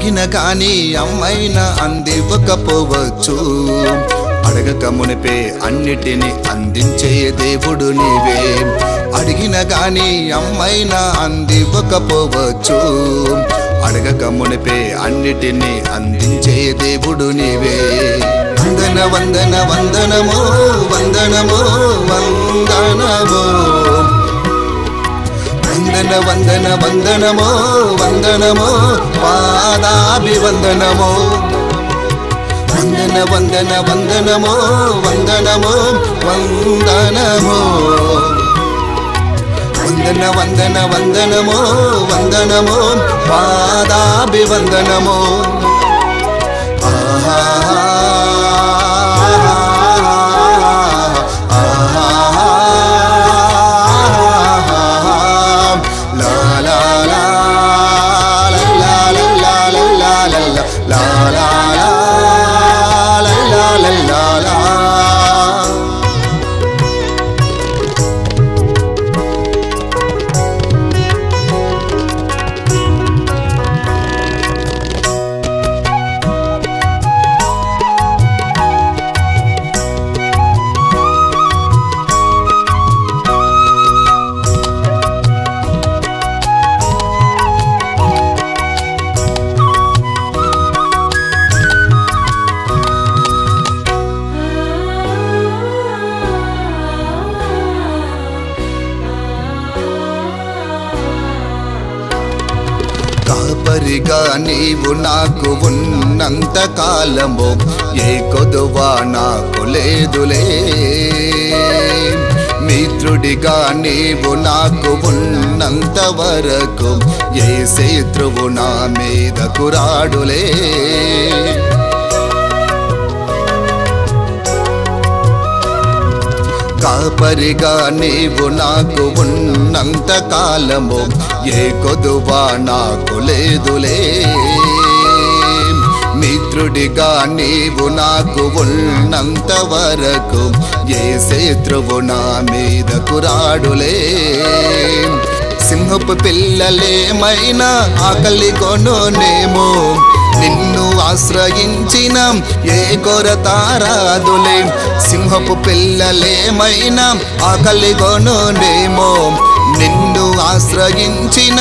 అడిగిన గాని అమ్మైనా అందివ్వకపోవచ్చు అడగక మునిపే అన్నిటిని అందించే దేవుడు నీవే అడిగిన గాని అమ్మైనా అందివ్వకపోవచ్చు అడగక మునిపే అన్నిటిని అందించే దేవుడు నీవే వందన వందన వందనమో వందనమో వందనమో వందన వందన వందనమో వందనమో పాదాభివందనమో వందన వందన వందనమో వందనమో వందనమో వందన వందన వందనమో వందనమో పాదాభివందనమో ఆహా కాపరిగా నీవు నాకు ఉన్నంత కాలము ఏ కొదువా నాకు లేదులే మిత్రుడిగా నీవు నాకు ఉన్నంత వరకు ఏ శత్రువు నా మీదకు రాడులే కాపరిగా నీవు నాకు ఉన్నంత కాలము ఏ కొదువా నాకు లేదులే మిత్రుడిగా నీవు నాకు ఉన్నంత వరకు ఏ శత్రువు నా మీదకు రాడులే సింహపు పిల్లలేమైనా ఆకలి కొనునేమో నిన్ను ఆశ్రయించిన ఏ కొరత రాదులే సింహపు పిల్లలేమైనా ఆకలి కొనునేమో నిన్ను ఆశ్రయించిన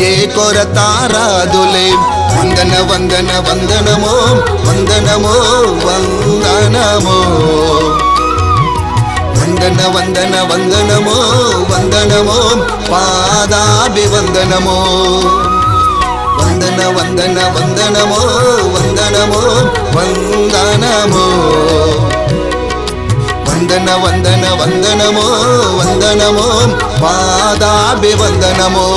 ఏ కొరత రాదులే వందన వందన వందనమో వందనమో వందనమో వందన వందన వందనమో వందనమో పాదాభివందనమో వందన వందన వందనమో వందనమో వందనమో వందన వందన వందనమో వందనమో పాదాభివందనమో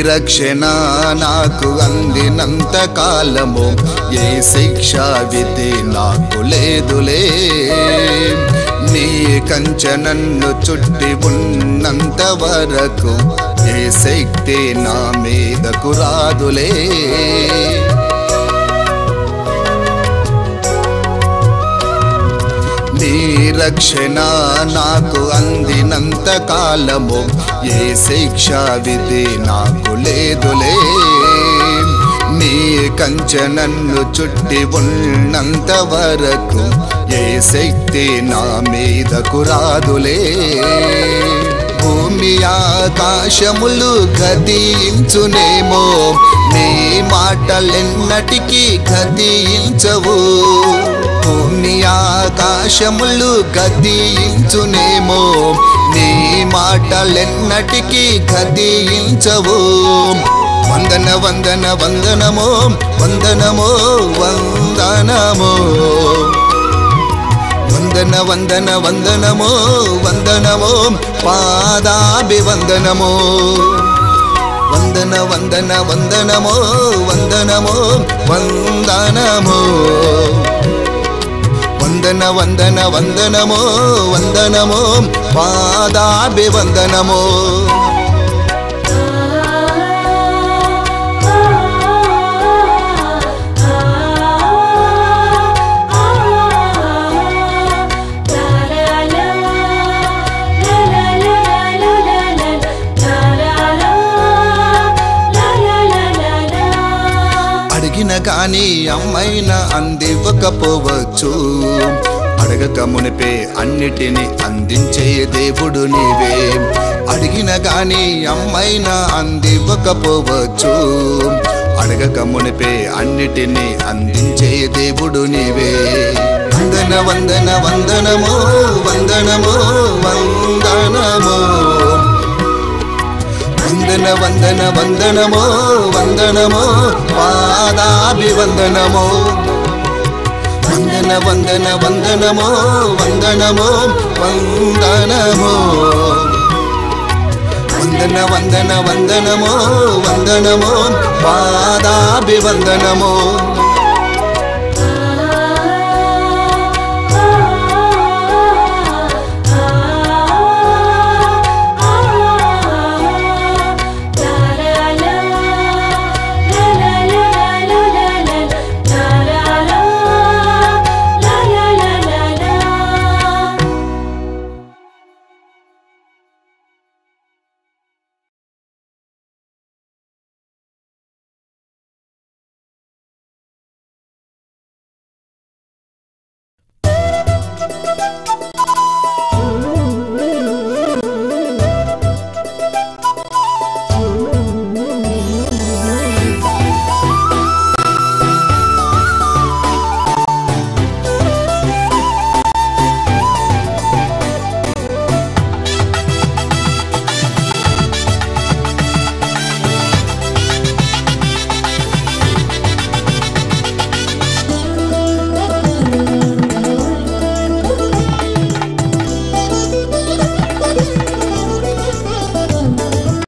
రక్షణ నాకు అందినంత కాలము ఏ శిక్ష విధి నాకు లేదులే నీ కంచె నన్ను చుట్టి ఉన్నంత వరకు ఏ శక్తి నా మీదకు రాదులే నీ రక్షణ నాకు అందినంత కాలము ఏ శిక్ష విధి నాకు లేదులే నీ కంచె నన్ను చుట్టి ఉన్నంత వరకు ఏ శక్తి నా మీదకు రాదులే భూమి ఆకాశములు గతించునేమో నీ మాటలెన్నటికీ గతించవు భూమి ఆకాశములు గతించునేమో నీ మాట మాటలెన్నటికీ గతించవు వందన వందన వందనమో వందనమో వందనమో వందన వందన వందనమో వందనమో పాదాభివందనమో వందన వందన వందనమో వందనమో వందనమో వందన వందన వందనమో వందనమో పాదాభివందనమో అడిగిన కాని అమ్మైనా అందివ్వకపోవచ్చు అడగక మునిపే అన్నిటిని అందించే దేవుడు నీవే అడిగిన కాని అమ్మైనా అందివ్వకపోవచ్చు అడగక మునిపే అన్నిటిని అందించే దేవుడు నీవే వందన వందన వందనమో వందనమో వందనమో వందన వందన వందనమో వందనమో పాదాభివందనమో వందన వందన వందనమో వందనమో వందనమో వందన వందన వందనమో వందనమో పాదాభివందనమో